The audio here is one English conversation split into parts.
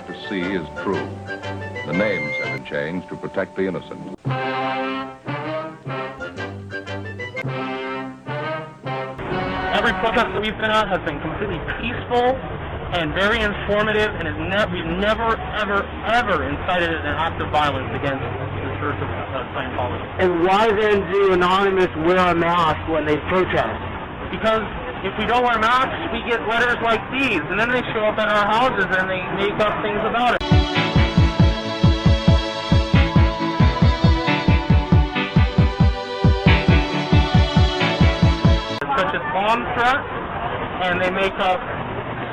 to see is true. The names have been changed to protect the innocent. Every protest that we've been at has been completely peaceful and very informative, and we've never, ever incited an act of violence against the Church of Scientology. And why then do Anonymous wear a mask when they protest? Because if we don't wear masks, we get letters like these, and then they show up at our houses and they make up things about it. Such as bomb threats, and they make up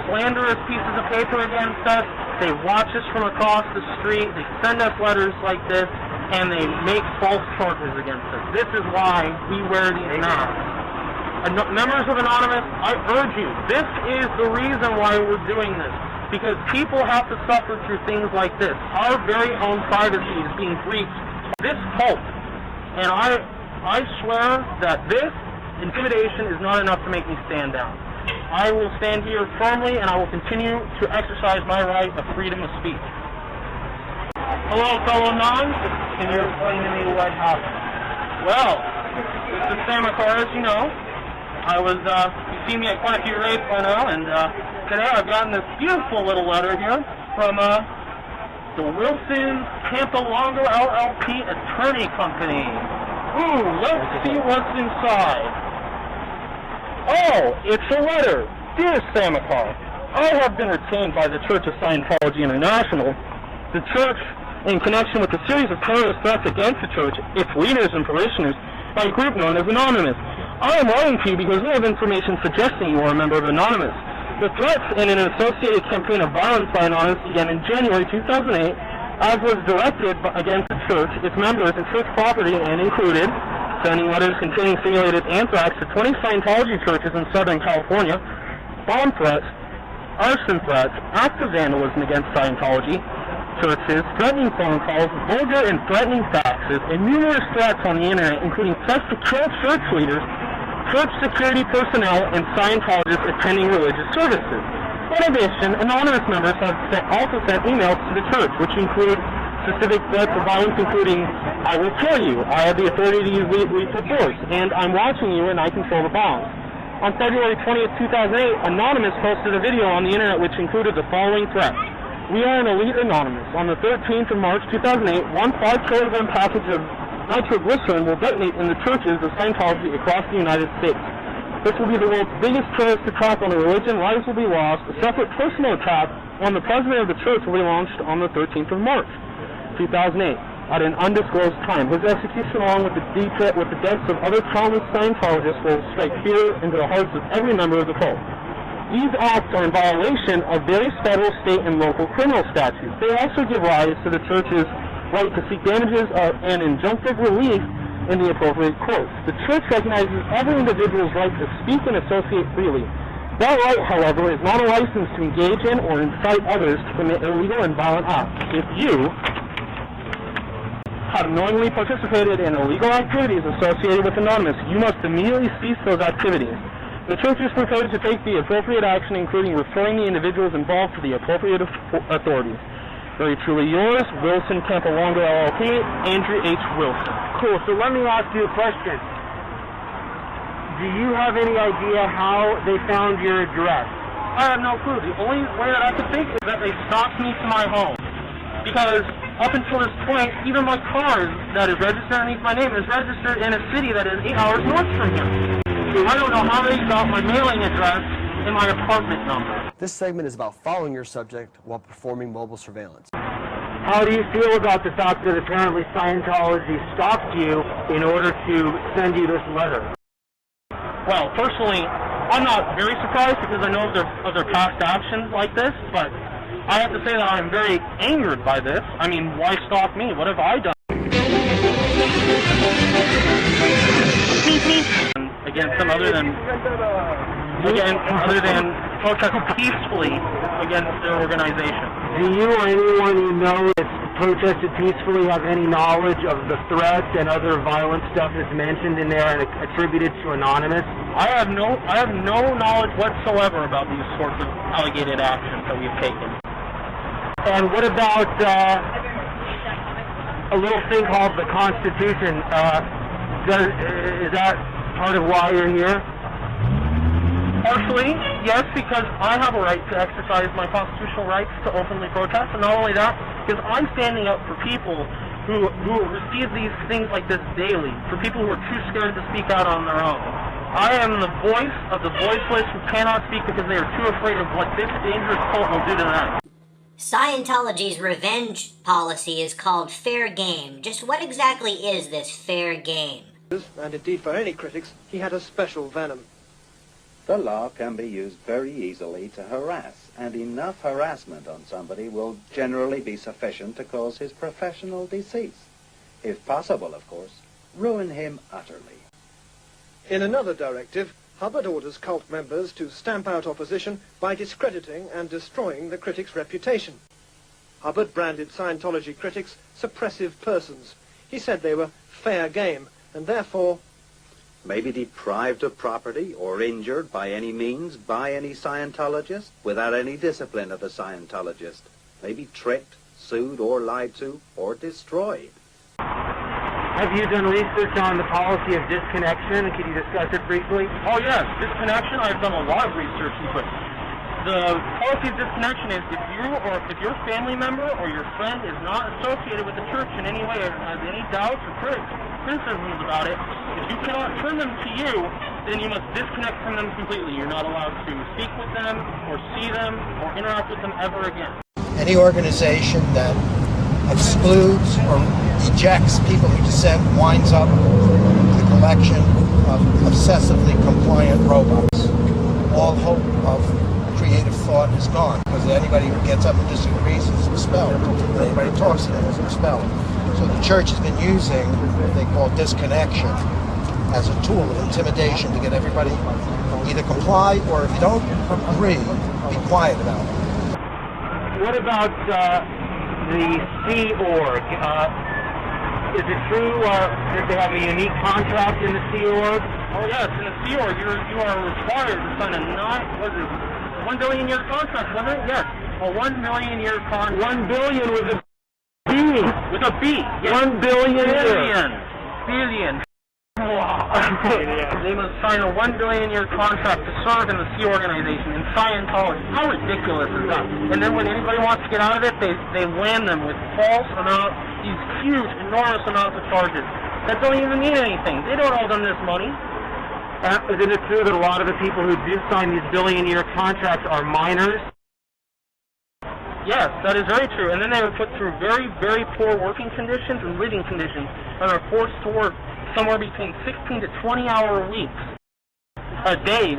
slanderous pieces of paper against us. They watch us from across the street. They send us letters like this, and they make false charges against us. This is why we wear these masks. Members of Anonymous, I urge you, this is the reason why we're doing this. Because people have to suffer through things like this. Our very own privacy is being breached by this cult. And I swear that this intimidation is not enough to make me stand down. I will stand here firmly, and I will continue to exercise my right of freedom of speech. Hello, fellow nuns. Can you explain to me what happened? Well, this is Samakar, as you know. You've seen me at quite a few raves by now, and today I've gotten this beautiful little letter here from the Wilson Campolongo LLP Attorney Company. Ooh, let's see what's inside. Oh, it's a letter. Dear Samakar, I have been retained by the Church of Scientology International, the Church, in connection with a series of terrorist threats against the Church, its leaders and parishioners, by a group known as Anonymous. I am writing to you because we have information suggesting you are a member of Anonymous. The threats and an associated campaign of violence by Anonymous began in January 2008, as was directed against the Church, its members, and church property, and included sending letters containing simulated anthrax to 20 Scientology churches in Southern California, bomb threats, arson threats, acts of vandalism against Scientology churches, threatening phone calls, vulgar and threatening faxes, and numerous threats on the internet, including threats to kill church leaders, church security personnel, and Scientologists attending religious services. In addition, Anonymous members have also sent emails to the church, which include specific threats of violence, including, I will kill you, I have the authority to use lethal force, and I'm watching you and I control the bombs. On February 20th, 2008, Anonymous posted a video on the internet which included the following threats. We are an elite Anonymous. On the 13th of March 2008, one 5-kilogram package of nitroglycerin will detonate in the churches of Scientology across the United States. This will be the world's biggest terrorist attack on a religion. Lives will be lost. A separate personal attack on the president of the church will be launched on the 13th of March 2008 at an undisclosed time. His execution, along with the deaths of other countless Scientologists, will strike fear into the hearts of every member of the cult. These acts are in violation of various federal, state, and local criminal statutes. They also give rise to the church's right to seek damages and injunctive relief in the appropriate courts. The church recognizes every individual's right to speak and associate freely. That right, however, is not a license to engage in or incite others to commit illegal and violent acts. If you have knowingly participated in illegal activities associated with Anonymous, you must immediately cease those activities. The church is prepared to take the appropriate action, including referring the individuals involved to the appropriate authorities. Very truly yours, Wilson Campolongo LLP, Andrew H. Wilson. Cool, so let me ask you a question. Do you have any idea how they found your address? I have no clue. The only way that I could think is that they stalked me to my home. Because up until this point, even my car that is registered underneath my name is registered in a city that is 8 hours north from here. I don't know how they got my mailing address and my apartment number. This segment is about following your subject while performing mobile surveillance. How do you feel about the fact that apparently Scientology stalked you in order to send you this letter? Well, personally, I'm not very surprised because I know of their past actions like this, but I have to say that I'm very angered by this. I mean, why stalk me? What have I done? Against them other than protest peacefully against their organization. Do you or anyone you know that's protested peacefully have any knowledge of the threats and other violent stuff that's mentioned in there and attributed to Anonymous? I have no knowledge whatsoever about these sorts of alleged actions that we've taken. And what about a little thing called the Constitution? Is that part of why you're here? Partially, yes, because I have a right to exercise my constitutional rights to openly protest, and not only that, because I'm standing up for people who receive these things like this daily, for people who are too scared to speak out on their own. I am the voice of the voiceless who cannot speak because they are too afraid of what this dangerous cult will do to them. Scientology's revenge policy is called fair game. Just what exactly is this fair game? And indeed for any critics, he had a special venom. The law can be used very easily to harass, and enough harassment on somebody will generally be sufficient to cause his professional decease. If possible, of course, ruin him utterly. In another directive, Hubbard orders cult members to stamp out opposition by discrediting and destroying the critic's reputation. Hubbard branded Scientology critics suppressive persons. He said they were fair game, and therefore Maybe deprived of property or injured by any means by any Scientologist without any discipline of the Scientologist. Maybe tricked, sued, or lied to, or destroyed. Have you done research on the policy of disconnection? Could you discuss it briefly? Oh yes, disconnection, I've done a lot of research into it. The policy of disconnection is if your family member or your friend is not associated with the church in any way or has any doubts or criticisms about it, if you cannot turn them to you, then you must disconnect from them completely. You're not allowed to speak with them or see them or interact with them ever again. Any organization that excludes or ejects people who dissent winds up with a collection of obsessively compliant robots. All hope of creative thought is gone, because anybody who gets up and disagrees is expelled. And anybody who talks to them is expelled. So the church has been using what they call disconnection as a tool of intimidation to get everybody to either comply, or if you don't agree, be quiet about it. What about the Sea Org? Is it true that they have a unique contract in the Sea Org? Oh yes, in the Sea Org, you are required to sign a $1 billion year contract, wasn't it? Yes, a $1 million year contract. 1 billion with a B. With a B. Yes. 1 billion. Billion. Wow. They must sign a $1 billion year contract to serve in the Sea Organization in Scientology. How ridiculous is that? And then when anybody wants to get out of it, they land them with false amounts, these huge, enormous amounts of charges that don't even mean anything. They don't owe them this money. Isn't it true that a lot of the people who do sign these billion-year contracts are minors? Yes, that is very true. And then they were put through very, very poor working conditions and living conditions, and are forced to work somewhere between 16 to 20-hour weeks, days,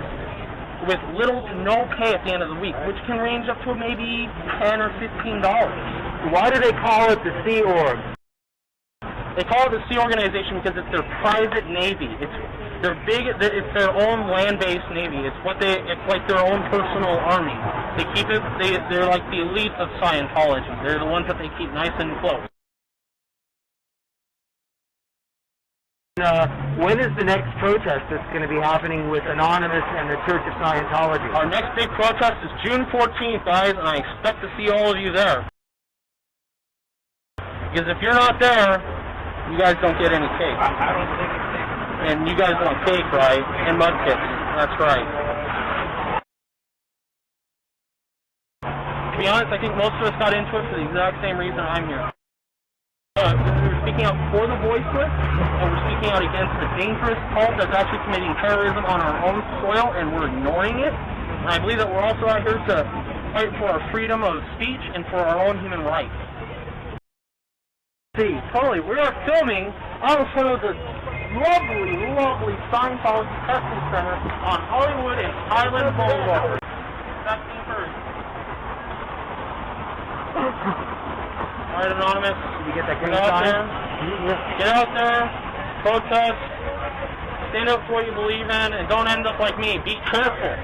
with little to no pay at the end of the week, which can range up to maybe $10 or $15. Why do they call it the Sea Org? They call it the Sea Organization because it's their private navy. It's their own land-based navy. It's like their own personal army. They keep it. They're like the elite of Scientology. They're the ones that they keep nice and close. When is the next protest that's going to be happening with Anonymous and the Church of Scientology? Our next big protest is June 14th, guys, and I expect to see all of you there. Because if you're not there, you guys don't get any cake. I don't think it's cake. And you guys want cake, right? And mud kits. That's right. To be honest, I think most of us got into it for the exact same reason I'm here. We're speaking out for the voiceless, and we're speaking out against the dangerous cult that's actually committing terrorism on our own soil, and we're ignoring it. And I believe that we're also out here to fight for our freedom of speech and for our own human rights. See, totally, we are filming out in front of the lovely, lovely Scientology Testing Center on Hollywood and Highland Boulevard. That's me first. Alright, Anonymous. Did you get that green Get out sign? there. Get out there. Protest. Stand up for what you believe in, and don't end up like me. Be careful.